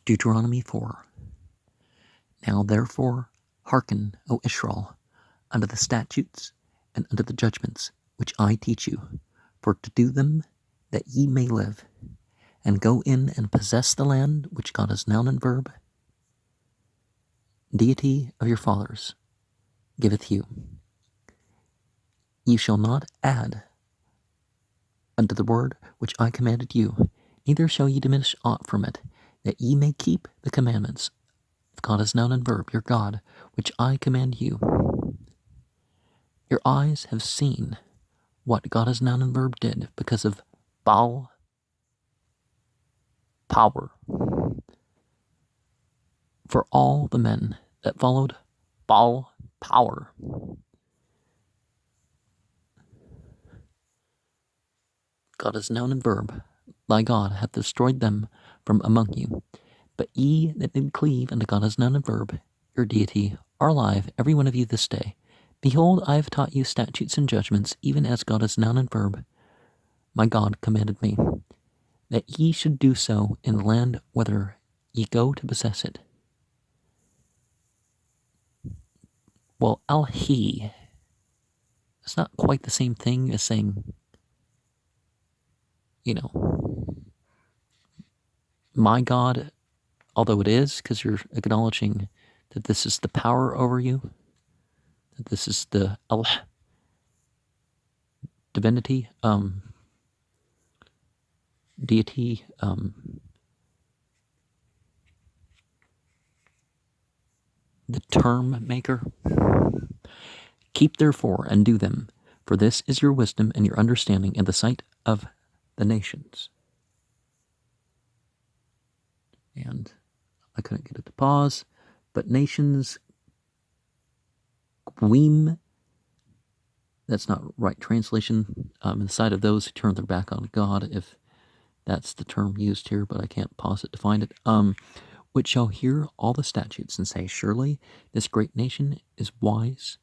Deuteronomy 4. Now therefore hearken, O Israel, unto the statutes and unto the judgments which I teach you, for to do them that ye may live, and go in and possess the land which God as noun and verb, deity of your fathers, giveth you. Ye shall not add unto the word which I commanded you, neither shall ye diminish aught from it, that ye may keep the commandments of God as noun and verb, your God, which I command you. Your eyes have seen what God as noun and verb did because of Baal power. For all the men that followed Baal power, God as noun and verb, thy God hath destroyed them from among you. But ye that did cleave unto God as noun and verb, your deity, are alive, every one of you this day. Behold, I have taught you statutes and judgments, even as God as noun and verb, my God commanded me, that ye should do so in the land whither ye go to possess it. Well, al-he, it's not quite the same thing as saying, my God, although it is, because you're acknowledging that this is the power over you, that this is the divinity, deity, the term maker. Keep therefore and do them, for this is your wisdom and your understanding in the sight of the nations. And I couldn't get it to pause, but nations, Gwim, that's not right translation, in the sight of those who turn their back on God, if that's the term used here, but I can't pause it to find it, which shall hear all the statutes and say, surely this great nation is wise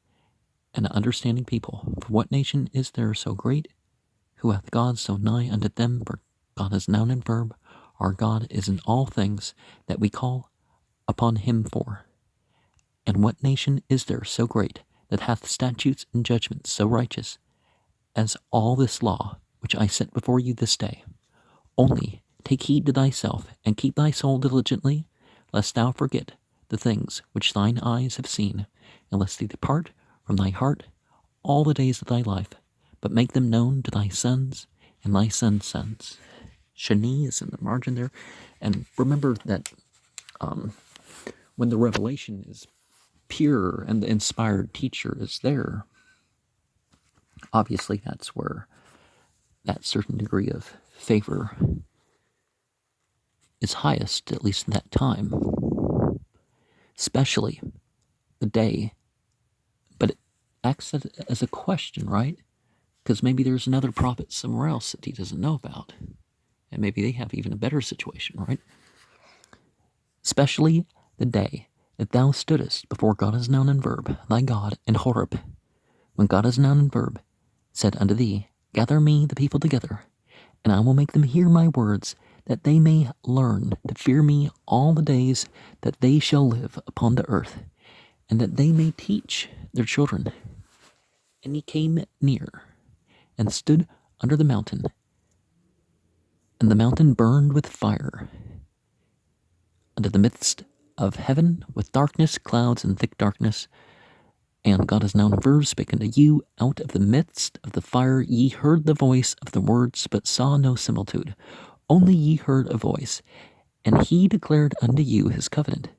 and an understanding people. For what nation is there so great, who hath God so nigh unto them? For God is noun and verb. Our God is in all things that we call upon him for. And what nation is there so great, that hath statutes and judgments so righteous, as all this law which I set before you this day? Only take heed to thyself, and keep thy soul diligently, lest thou forget the things which thine eyes have seen, and lest they depart from thy heart all the days of thy life, but make them known to thy sons and thy sons' sons. Shani is in the margin there. And remember that when the revelation is pure and the inspired teacher is there, obviously that's where that certain degree of favor is highest, at least in that time. Especially the day. But it acts as a question, right? Because maybe there's another prophet somewhere else that he doesn't know about. And maybe they have even a better situation, right? Especially the day that thou stoodest before God as noun and verb, thy God, in Horeb, when God as noun and verb said unto thee, gather me the people together, and I will make them hear my words, that they may learn to fear me all the days that they shall live upon the earth, and that they may teach their children. And he came near, and stood under the mountain, and the mountain burned with fire, unto the midst of heaven, with darkness, clouds, and thick darkness. And God as noun and verb spake unto you out of the midst of the fire. Ye heard the voice of the words, but saw no similitude. Only ye heard a voice. And he declared unto you his covenant,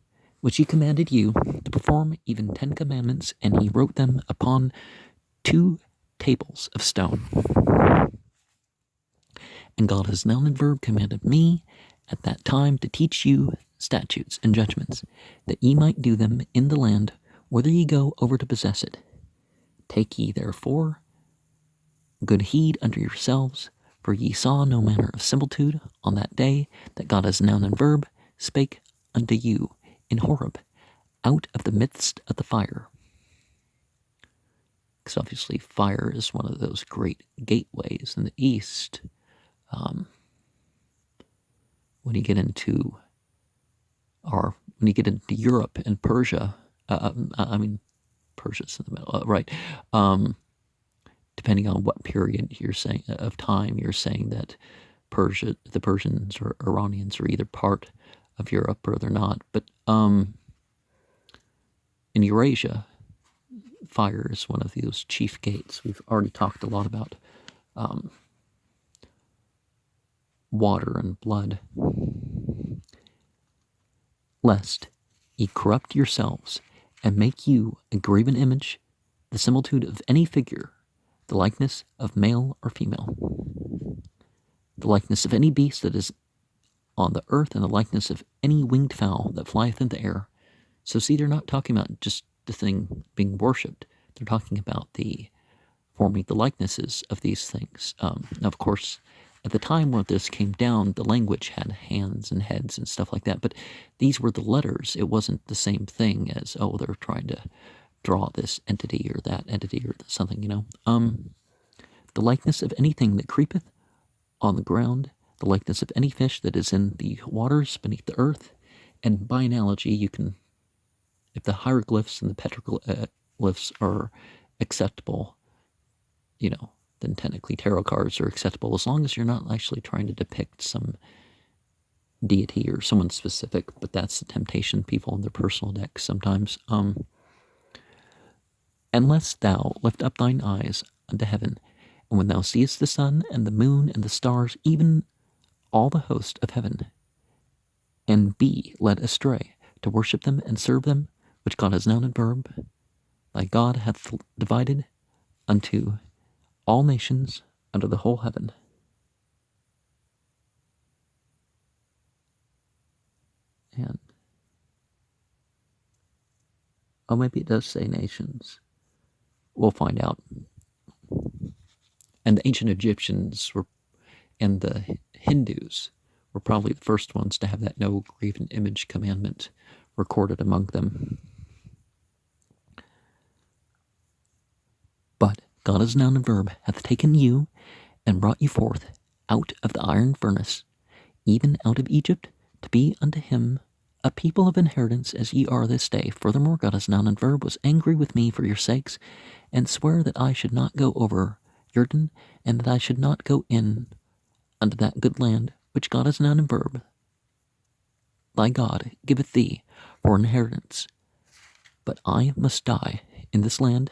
which he commanded you to perform, even 10 commandments, and he wrote them upon 2 tables of stone. And God as noun and verb commanded me at that time to teach you statutes and judgments, that ye might do them in the land whither ye go over to possess it. Take ye therefore good heed unto yourselves, for ye saw no manner of similitude on that day that God as noun and verb spake unto you in Horeb, out of the midst of the fire. Because obviously fire is one of those great gateways in the east. When you get into or when you get into Europe and Persia, Persia's in the middle, right? Depending on what period you're saying of time, you're saying that the Persians or Iranians are either part of Europe or they're not. But in Eurasia, fire is one of those chief gates. We've already talked a lot about water and blood. Lest ye corrupt yourselves, and make you a graven image, the similitude of any figure, the likeness of male or female, the likeness of any beast that is on the earth, and the likeness of any winged fowl that flieth in the air. So see, they're not talking about just the thing being worshipped. They're talking about the forming the likenesses of these things. Now, of course, at the time where this came down, the language had hands and heads and stuff like that, but these were the letters. It wasn't the same thing as, oh, they're trying to draw this entity or that entity or something, The likeness of anything that creepeth on the ground, the likeness of any fish that is in the waters beneath the earth. And by analogy, you can, if the hieroglyphs and the petroglyphs are acceptable, then technically tarot cards are acceptable as long as you're not actually trying to depict some deity or someone specific. But that's the temptation people in their personal decks sometimes. Unless thou lift up thine eyes unto heaven, and when thou seest the sun and the moon and the stars, even all the host of heaven, and be led astray to worship them and serve them, which God has noun and verb, thy God hath divided unto all nations under the whole heaven. And maybe it does say nations. We'll find out. And the ancient Egyptians and the Hindus were probably the first ones to have that no graven image commandment recorded among them. But God as noun and verb hath taken you and brought you forth out of the iron furnace, even out of Egypt, to be unto him a people of inheritance as ye are this day. Furthermore, God as noun and verb was angry with me for your sakes, and sware that I should not go over Jordan, and that I should not go in unto that good land which God as noun and verb, thy God, giveth thee for inheritance. But I must die in this land.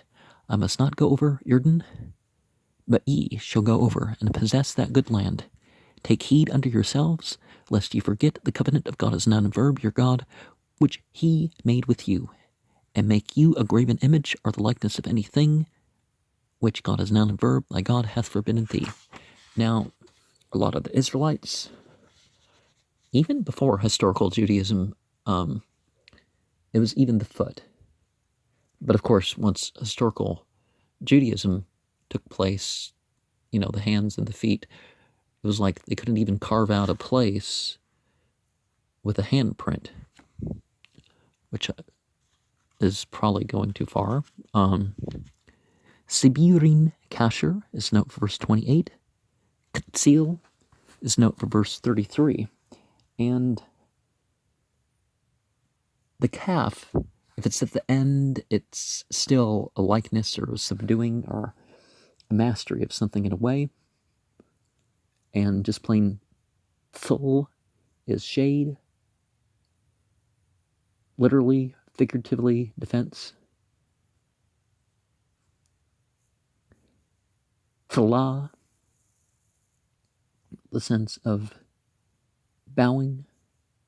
I must not go over Jordan, but ye shall go over and possess that good land. Take heed unto yourselves, lest ye forget the covenant of God as noun and verb, your God, which he made with you, and make you a graven image or the likeness of anything which God as noun and verb, thy God hath forbidden thee. Now, a lot of the Israelites, even before historical Judaism, it was even the foot. But of course, once historical Judaism took place, the hands and the feet, it was like they couldn't even carve out a place with a handprint, which is probably going too far. Sibirin Kasher is note for verse 28. Katzil is note for verse 33. And the calf, if it's at the end, it's still a likeness or a subduing or a mastery of something in a way. And just plain thul is shade, literally, figuratively, defense. Thalah, the sense of bowing,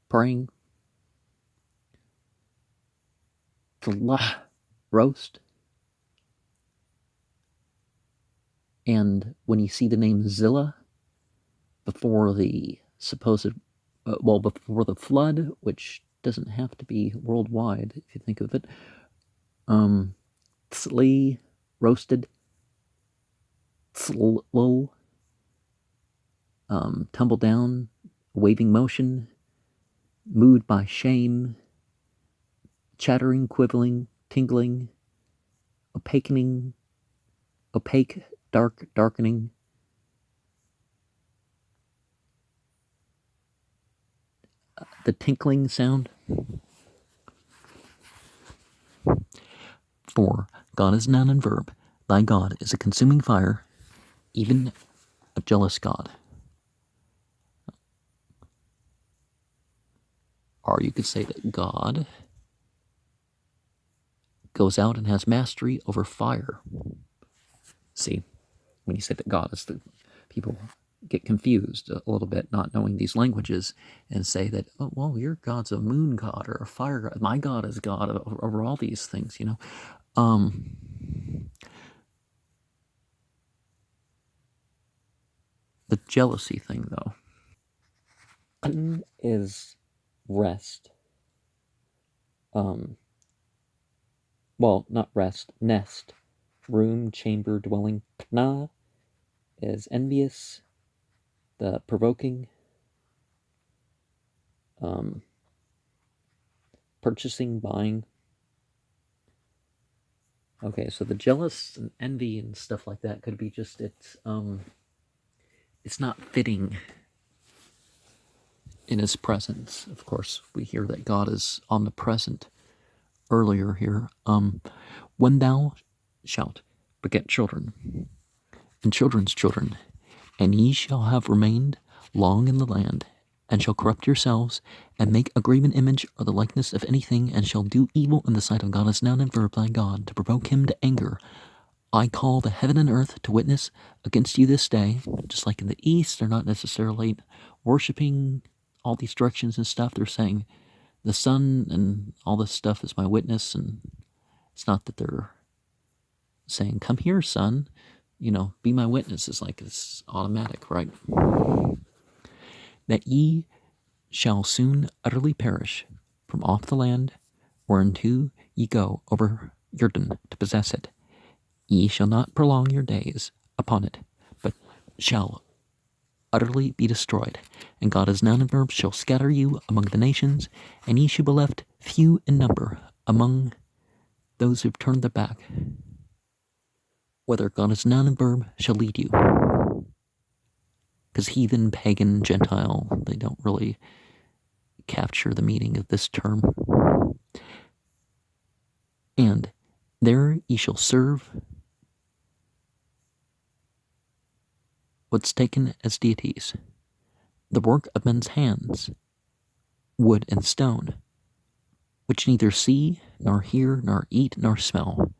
praying. Thalah, roast. And when you see the name Zillah before the supposed, before the flood, which doesn't have to be worldwide if you think of it, Tzli, roasted, Tzlo, tumble down, waving motion, moved by shame, chattering, quibbling, tingling, opakening, opaque, dark, darkening. The tinkling sound. For God is noun and verb. Thy God is a consuming fire, even a jealous God. Or you could say that God goes out and has mastery over fire. See, when you say that God is the people get confused a little bit, not knowing these languages, and say that, oh, well, your God's a moon god or a fire god. My God is God over all these things, you know. The jealousy thing, though. One is rest. Well, not rest, nest. Room, chamber, dwelling. Kna is envious, the provoking, purchasing, buying. Okay, so the jealous and envy and stuff like that could be just it's not fitting in his presence. Of course, we hear that God is omnipresent earlier here. When thou shalt beget children, and children's children, and ye shall have remained long in the land, and shall corrupt yourselves, and make a graven image or the likeness of anything, and shall do evil in the sight of God as noun and verb thy God, to provoke him to anger. I call the heaven and earth to witness against you this day. Just like in the East, they're not necessarily worshiping all these directions and stuff. They're saying the sun and all this stuff is my witness, and it's not that they're saying, come here, son, you know, be my witness. It's like it's automatic, right? That ye shall soon utterly perish from off the land whereunto ye go over Jordan to possess it. Ye shall not prolong your days upon it, but shall utterly be destroyed. And God as noun and verb shall scatter you among the nations, and ye shall be left few in number among those who've turned their back. Whether God as noun and verb shall lead you. Because heathen, pagan, Gentile, they don't really capture the meaning of this term. And there ye shall serve what's taken as deities, the work of men's hands, wood and stone, which neither see, nor hear, nor eat, nor smell.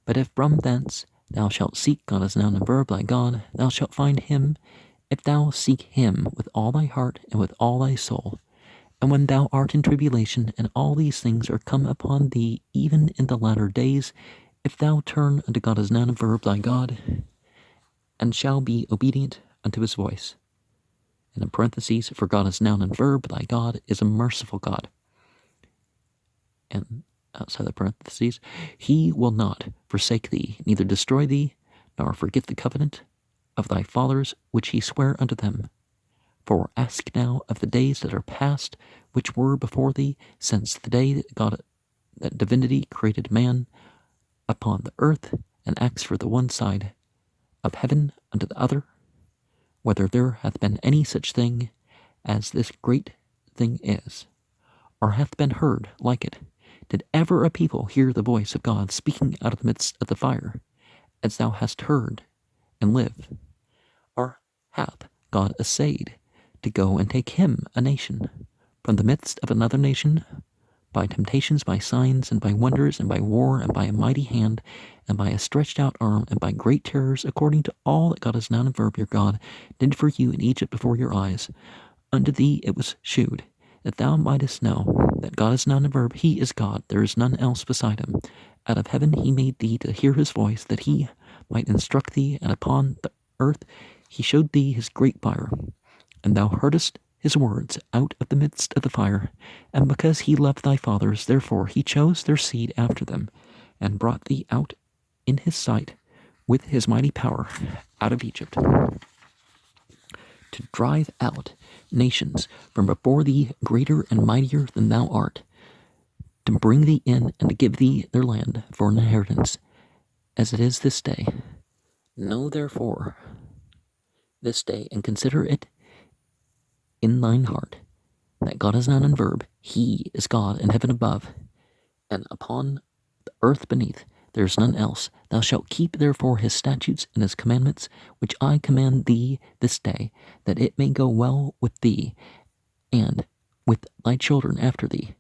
But if from thence thou shalt seek God as noun and verb thy God, thou shalt find him, if thou seek him with all thy heart and with all thy soul. And when thou art in tribulation, and all these things are come upon thee, even in the latter days, if thou turn unto God as noun and verb thy God, and shall be obedient unto his voice. And in parentheses, for God as noun and verb, thy God is a merciful God. And outside the parentheses, he will not forsake thee, neither destroy thee, nor forget the covenant of thy fathers, which he sware unto them. For ask now of the days that are past, which were before thee, since the day that divinity created man upon the earth, and acts for the one side of heaven unto the other, whether there hath been any such thing as this great thing is, or hath been heard like it. Did ever a people hear the voice of God speaking out of the midst of the fire, as thou hast heard, and live? Or hath God essayed to go and take him, a nation, from the midst of another nation, by temptations, by signs, and by wonders, and by war, and by a mighty hand, and by a stretched out arm, and by great terrors, according to all that God as noun and verb your God did for you in Egypt before your eyes? Unto thee it was shewed, that thou mightest know that God is noun and verb, he is God, there is none else beside him. Out of heaven he made thee to hear his voice, that he might instruct thee, and upon the earth he showed thee his great power. And thou heardest his words out of the midst of the fire, and because he loved thy fathers, therefore he chose their seed after them, and brought thee out in his sight with his mighty power out of Egypt, to drive out nations from before thee greater and mightier than thou art, to bring thee in and to give thee their land for an inheritance, as it is this day. Know therefore this day, and consider it in thine heart, that God is noun and verb, he is God in heaven above, and upon the earth beneath, there is none else. Thou shalt keep therefore his statutes and his commandments, which I command thee this day, that it may go well with thee, and with thy children after thee,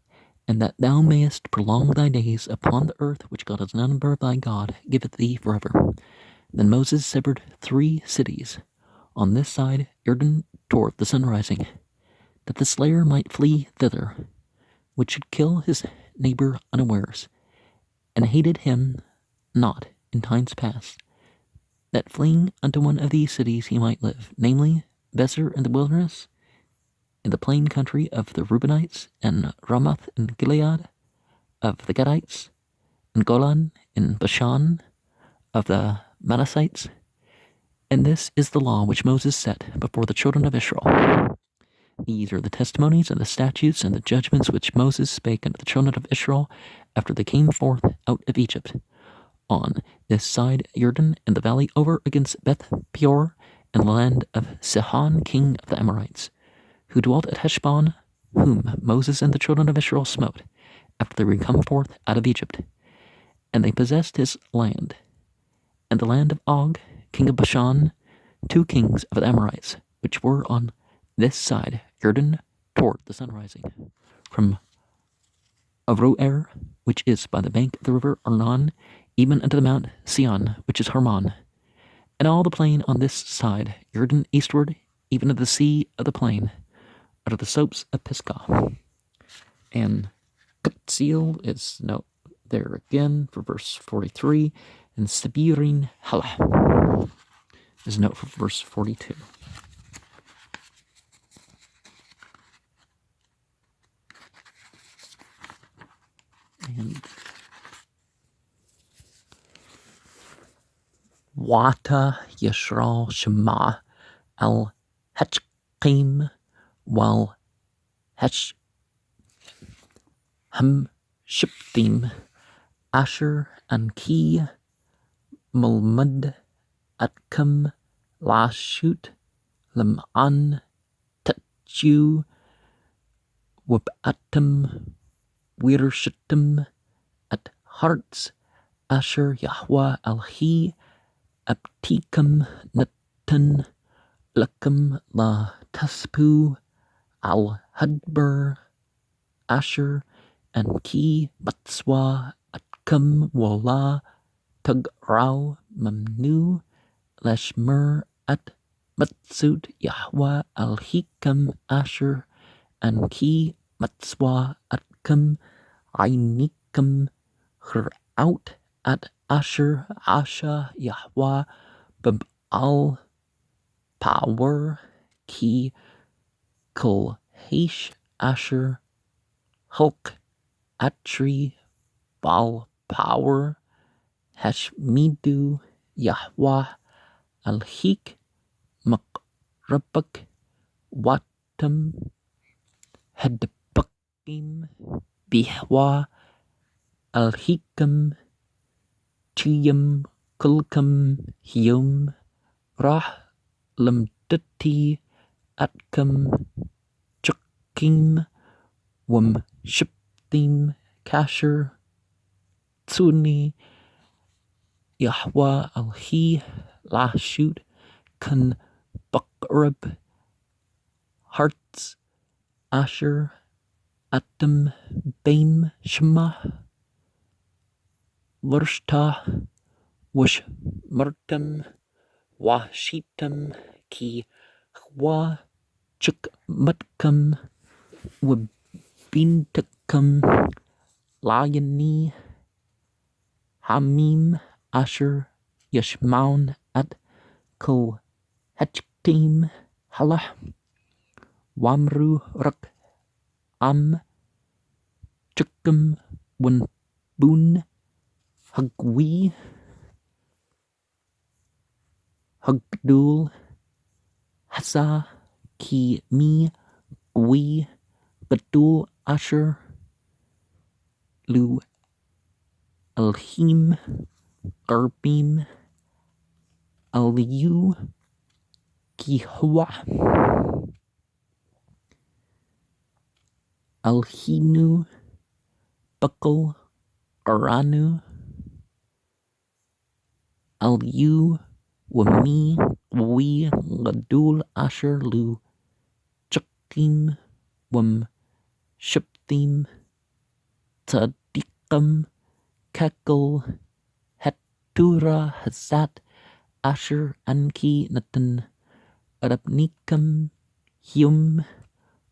and that thou mayest prolong thy days upon the earth which God has number thy God giveth thee forever. Then Moses severed 3 cities on this side Jordan toward the sun rising, that the slayer might flee thither, which should kill his neighbor unawares, and hated him not in times past, that fleeing unto one of these cities he might live, namely Bezer in the wilderness, in the plain country of the Reubenites, and Ramoth in Gilead, of the Gadites, and Golan in Bashan, of the Manassites. And this is the law which Moses set before the children of Israel. These are the testimonies and the statutes and the judgments which Moses spake unto the children of Israel after they came forth out of Egypt, on this side Jordan, in the valley over against Beth Peor, and the land of Sihon king of the Amorites, who dwelt at Heshbon, whom Moses and the children of Israel smote, after they were come forth out of Egypt. And they possessed his land, and the land of Og, king of Bashan, 2 kings of the Amorites, which were on this side Jordan toward the sun rising, from Aroer, which is by the bank of the river Arnon, even unto the mount Sion, which is Hermon, and all the plain on this side Jordan eastward, even to the sea of the plain, out of the slopes of Pisgah. And Katzil is there again for verse 43, and Sibirin Halah is a note for verse 42. And Wata Yisrael Shema al Hechkim wal Hech Ham Shiptim Asher Anki Mulmud Atkum Lashut Lam'an Tatju Wabatum Wirshittim at Hearts Asher Yahweh Alhi Abtikam Natan Lakum La Taspu Al Hadber Asher and Ki Batswa Atkum Wala Tagrau Mamnu Lashmer at Matsut Yahweh Al Hikam Asher and Ki Matswa Atkum Ainikam Hraut at Asher Asha Yahweh Bab Al Power Ki Kol Hesh Asher Hulk Atri Bal Power Hashmidu Yahweh Al-Hik Makrabak Watam Hadbakim Bihwa Al-Hikam Tiyam Kulkam Hiyum Rah Lamdati Atkam Chukim Wam Shiptim Kasher Tsuni Yahweh Al-Hi Lashut Kan Bakrab Hearts Asher Atam Baim Shema Lurshta Wash Murtam Washitam Ki Hwa Chuk Mutkam Wabintakam Layani Hamim Asher Yashmaun at Ko Hachtim Halah Wamru Rak Am Chukum Wunbun Hagwi Hagdul Hasa Ki Mi Gwi Badul Asher Lu Alhim Garbim Aliyu Kihwa Alhinu Bakal Aranu al yu wami wi gadul asher lu chukim wam shiptim tzadikam kakel hatura hazat asher anki natan rabnikam hum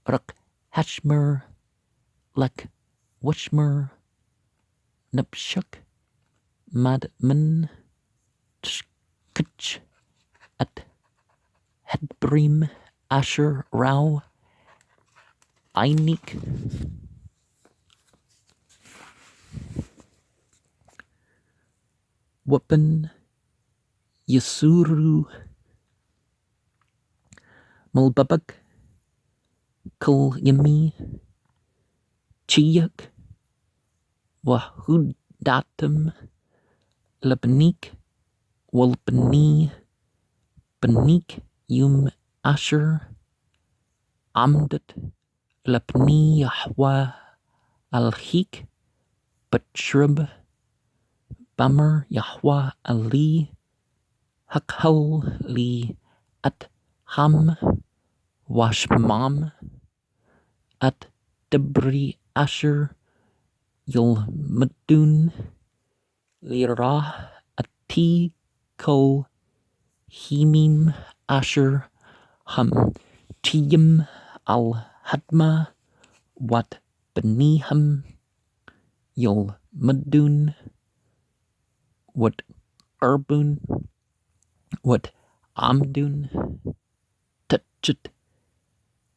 rak hashmer lak washmer nabshuk madman tshkich at hadbrim asher rau einik weapon yasuru mulbabak kul yami chiyak wahudatum labnik walbani banik yum asher amdat labni yahwa alhik batrib Bammer Yahweh Ali Hakhal li at Ham Washmam at Debri Asher Yul Madun Lira Ati Ko Himim Asher Ham Tiyim Al Hadma Wat Beniham Yul Madun What Arbun, what Amdun, Touchet,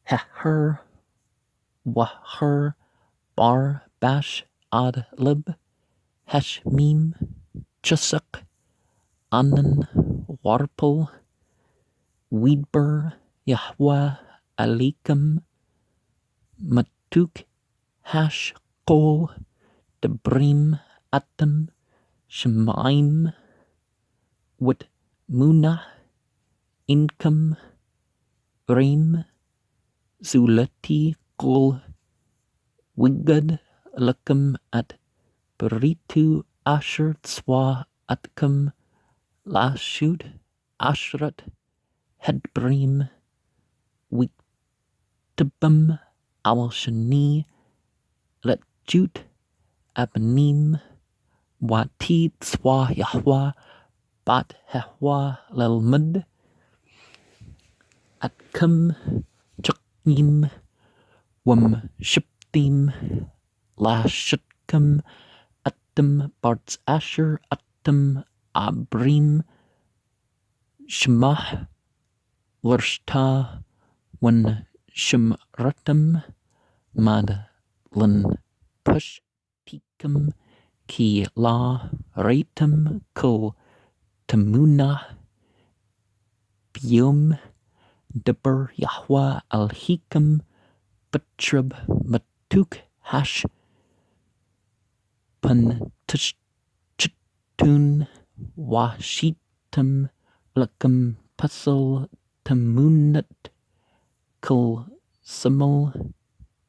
Heher, Waher, Bar, Bash, Ad Lib, Hashmim, Chusak, Anan, Warpel, Weedbur, Yahweh, Alikim, Matuk, Hash, Kol, Debrim, Atam, Shemaim, Wat Munah, Income, Reim, Zulati, Kol, Wigad, Lakam at Beritu, Asher, Tzwa, Atkum, Lashut, Ashrat, Hedbrim, Wiktabum, Al Shani, Let Jut, Abanim, Wati Tzwa Yahwa Bat Hahwa Lelmud Atkum Chukim Wam Shiptim Lashutkum Atum Barts Asher Atum Abrim Shemah Lurshta Wan Shemratum Mad Lin Push Tikum Ki la ratum ko tamuna bium deber Yahweh al hikam batrib matuk hash pan tun washitam lakam pasal tamunat kul simul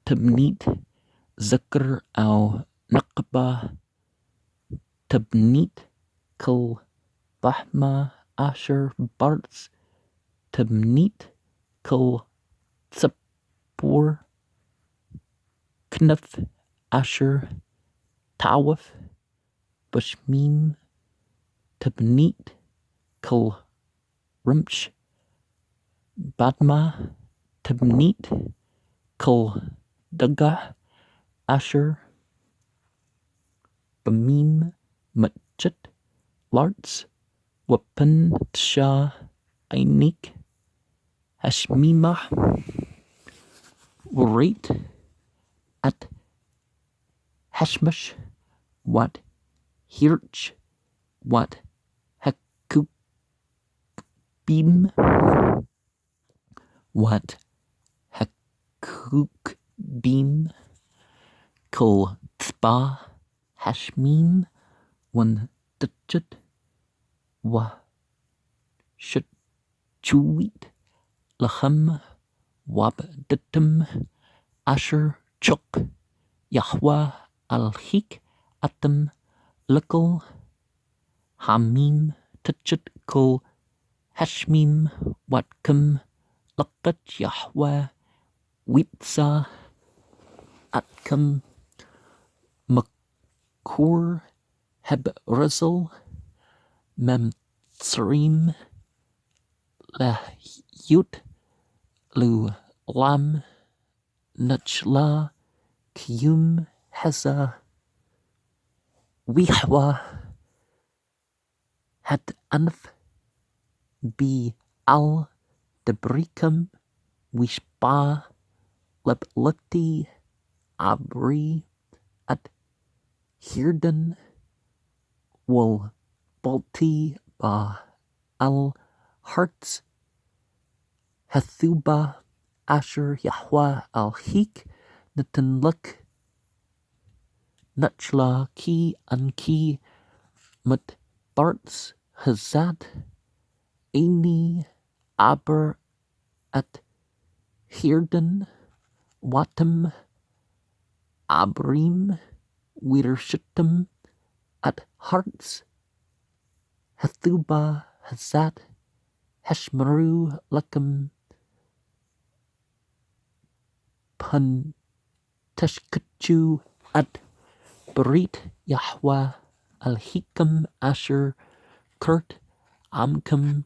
tamnit zakr au naqba Tabnit Kul Bahma Asher Barts Tabnit Kul Tzapur Knuf Asher Tawaf Bashmim Tabnit Kul Rumch Badma Tabnit Kul Daga Asher Bamim Matchet Larts Wapan Tsha Ainik Hashmimah Rate at Hashmash Wat Hirch Wat Hakubim Wat Hakukbim Kol Tzba Hashmim Wan Tchet Wa Shut Chuit Lachem Wab Dittim Asher Chuk Yahweh Al Hik Atem Likel Hamim Pentateuch kol hashmim watkum lakat Yahweh witza atkum makur hebrezel memtsrim lahyut lu lam nachla kiyum heza wihwa hat anf bi al debrikum wishpa lepleti abri at hirden wol balti ba al hearts hathuba asher Yahweh al hik natanluk Nachla ki anki mut barts hazat Aini aber at hirden watem abrim widershittem at hearts hathuba hazat heshmeru lakum pun teshkachu at Berit Yahweh al-Hikam Asher Kurt Amkum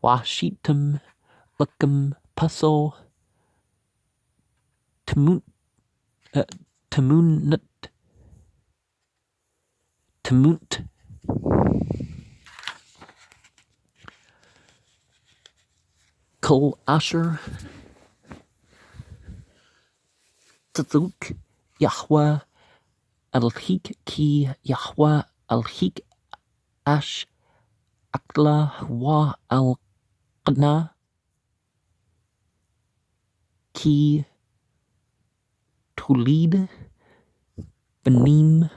Washitum Lakum Puzzle Tamunut Tamunt Kol Asher Tzuk Yahweh al-Hik ki Yahweh al-Hik Ash Akla wa al-Qna ki Tulid Benim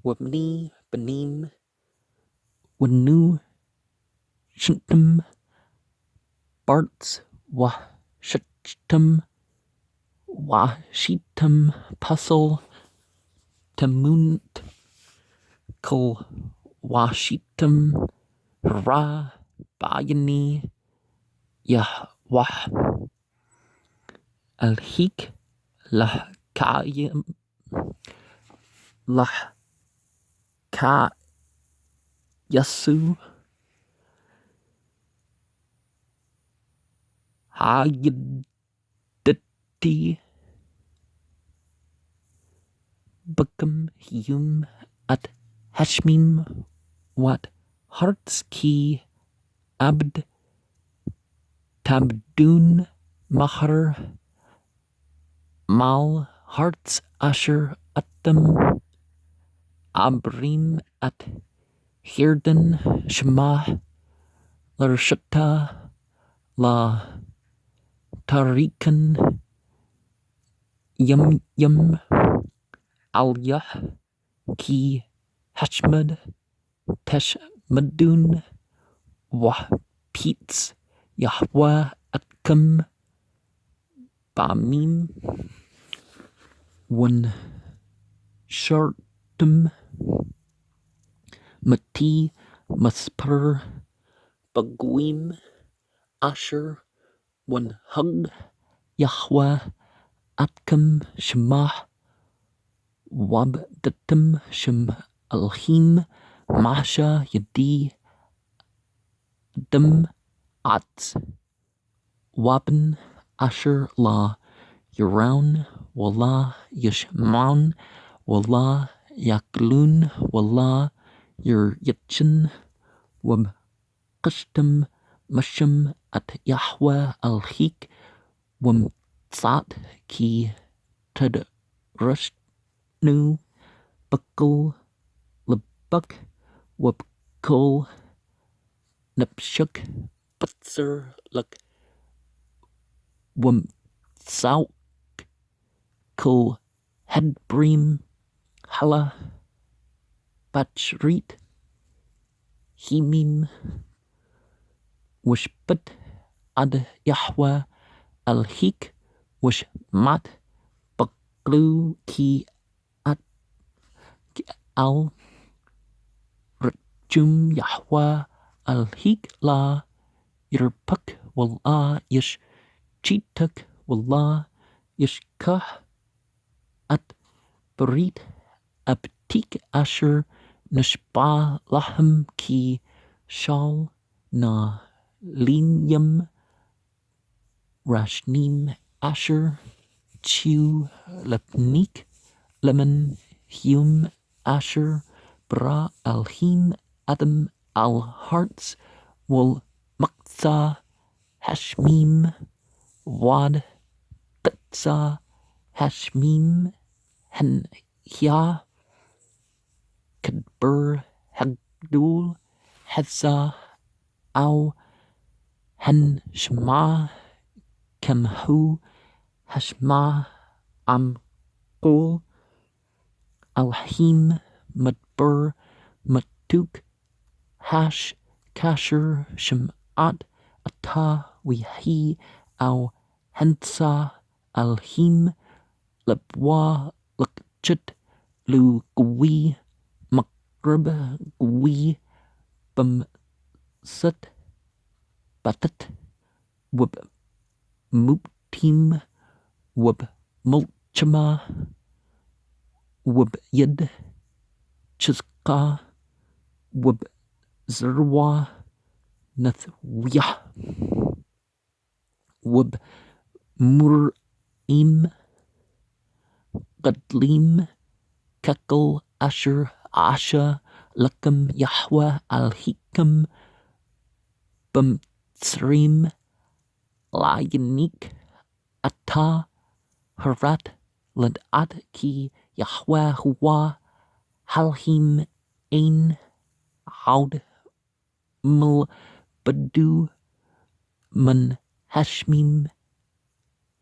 Wabni Benim Wanu Shintum Barts wa Shittum wa Shitum Puzzle Tamunt Kol Washitum Ra Bayani Yahweh Al-Hik Lah Kayim Lah Ka Yasu Hayidati Bukum Hiyum at Hashmim Wat Hearts Ki Abd Tabdun Mahar Mal Hearts Asher Atam Abrim at Hirden Shema Larshata La Tarikan Yum Yum Al-Yah Ki Hashmad Teshmadun Wah Peets Yahweh Atkum Bamim One Shartum Mati Maspur Baguim Asher One Hug Yahweh Atkum Shema Wabdatum Shem Alhim Masha Yadi Dum Atz Waben Asher La Yeraun Wallah Yishmaun Wallah Yaklun Wallah Yer Yitchin Wab Qishtim Mashim at Yahweh al Hik Wam Tzat Ki Ted Rushnu Buckle Lebuk Wab Kol Nepshuk Butzer Luk Wam Tzauk Kol Hedbrim Hala Bachrit Himim Wishput Ad Yahweh Al Hik Wishmat Baklu Ki At Al Rajum Yahweh الهيك لا يربك والله يش تشيتك والله يشكه أت بريد أبتيك أشر نشبع لهم كي شال نا لينيم راشنيم أشر تشيو لبنيك لمن هيوم أشر برا الهيم أدم الهارتس والمقصى هشميم واد قدسى هشميم هن هيا كدبر هجدول حزا أو هن شما كم هو هشما عم قول الهيم مدبر متوك هاش كاشر شمعات أتا ويهي أو هنسا الهيم لبوا لكجد لو قوي مقرب قوي بمست باتت وب مبتيم وب ملتشما وب يد تشزقا وب زروا نثوية وب مرئيم قدليم ككل أشر عاشا لكم يحوى الهيكم بمتسريم لاينيك أتا هرات لدعات كي يحوى هو هالهيم إن عود مل بدو من هشميم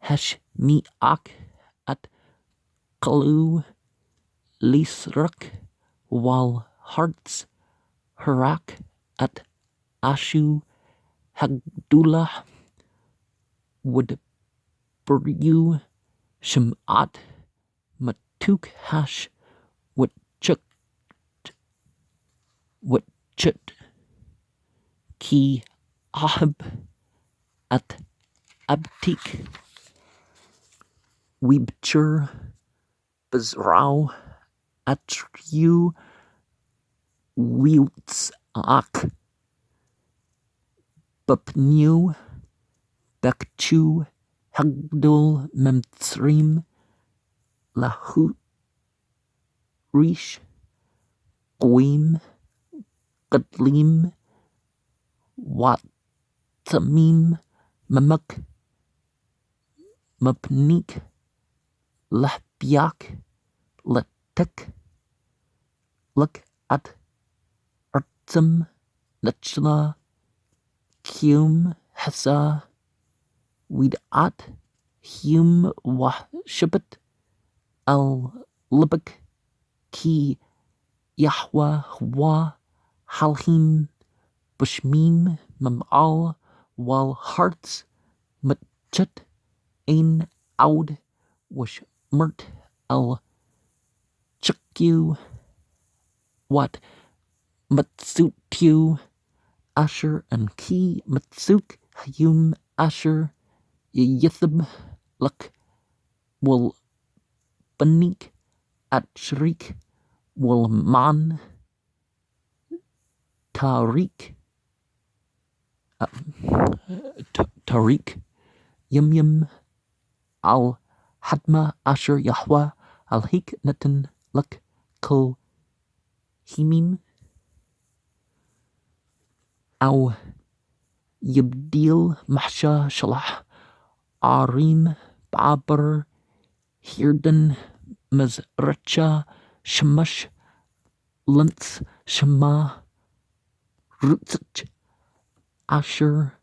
هشميعك أت قلو ليسرك والهارتس هراك أت أشو هجدولا ود بريو شمعات متوك هاش وتشت كي أحب أت أبتيك ويبتشر بزراو أتريو ويوتس أك ببنيو بكتشو هجدول ممتسريم لهو ريش قويم قدليم واتميم ممك مبنيك لحبياك لتك لك أت أرتم نتشلا كيوم حسا ويدعات هيوم وشبت اللبك كي يحوى هوا حالهيم بشميم ممعال والهارتس متجت إن عود وش مرت الشكيو وات متسوتيو أشر أن كي متسوك هيوم أشر يثب لك والبنيك أتشريك والمان تاريك تاريك يم al hadma asher Yahweh al hik natan lak kol himim au yibdil mahsha shalah arim babar hirden mazracha shamash lantz shama rutzach asher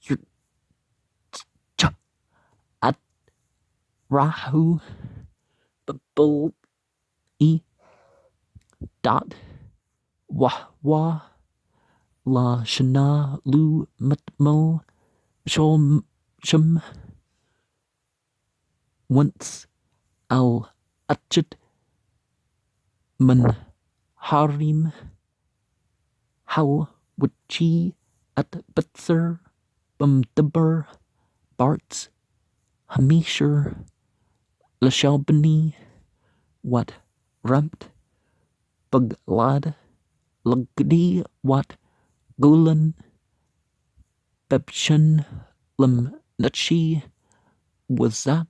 yurtcha at rahu babul e dot wah la shana lu matmal shom shum once al atchit man harim how Witchy at Bitzer, Bumdubber, Barts, Hamisher, Lashalbany, Wat Rumt, Buglad, Lugdi, Wat Gulan, Bebshan, Lim Nutshi, Wazat,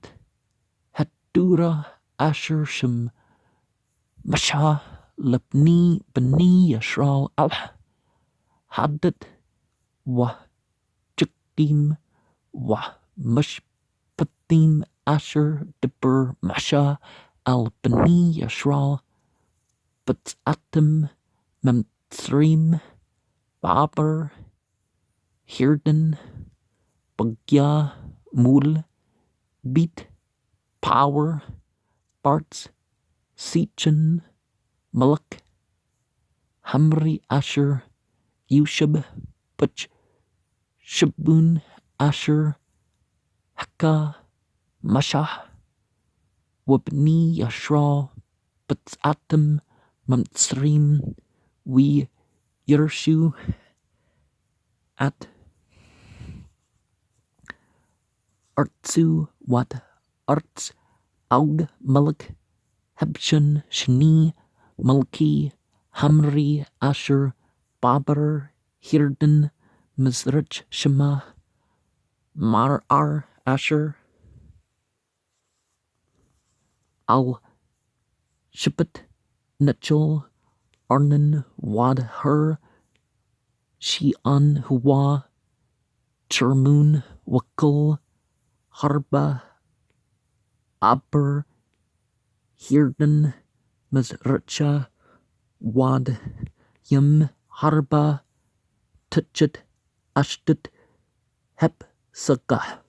Hatura, Asher Shim, Masha, Lepni, Bani, Yashral, Al, Haddad, Wa Chukdim, Wa Mushpatim, Asher, Dibber, Masha, Al Bani, Yashral, Batzatim, Memthrim, Baber, Hirden, Bagya, Mul, Beat, Power, Barts, Sechin, Malak, Hamri, Asher, Yushab, Butch, Shabun, Asher, Haka, Mashah, Wabni, Yashra, Batzatim, Mamtsrim, We, Yershu, At, Artsu, Wat, Arts, Aug, Malak, Hebshan, Shani, Malki, Hamri, Asher, Babar, Hirden, Mizrach, Shema, Mar-ar, Asher, Al, Shipit, Netchel, Arnan, Wad, Her, Shi'an, Huwa, Chermun, Wakul, Harba, Aber, Hirden, Mizracha, Wad, Yim, Harba, Tutchit, Ashtut, Hep, Sukkah.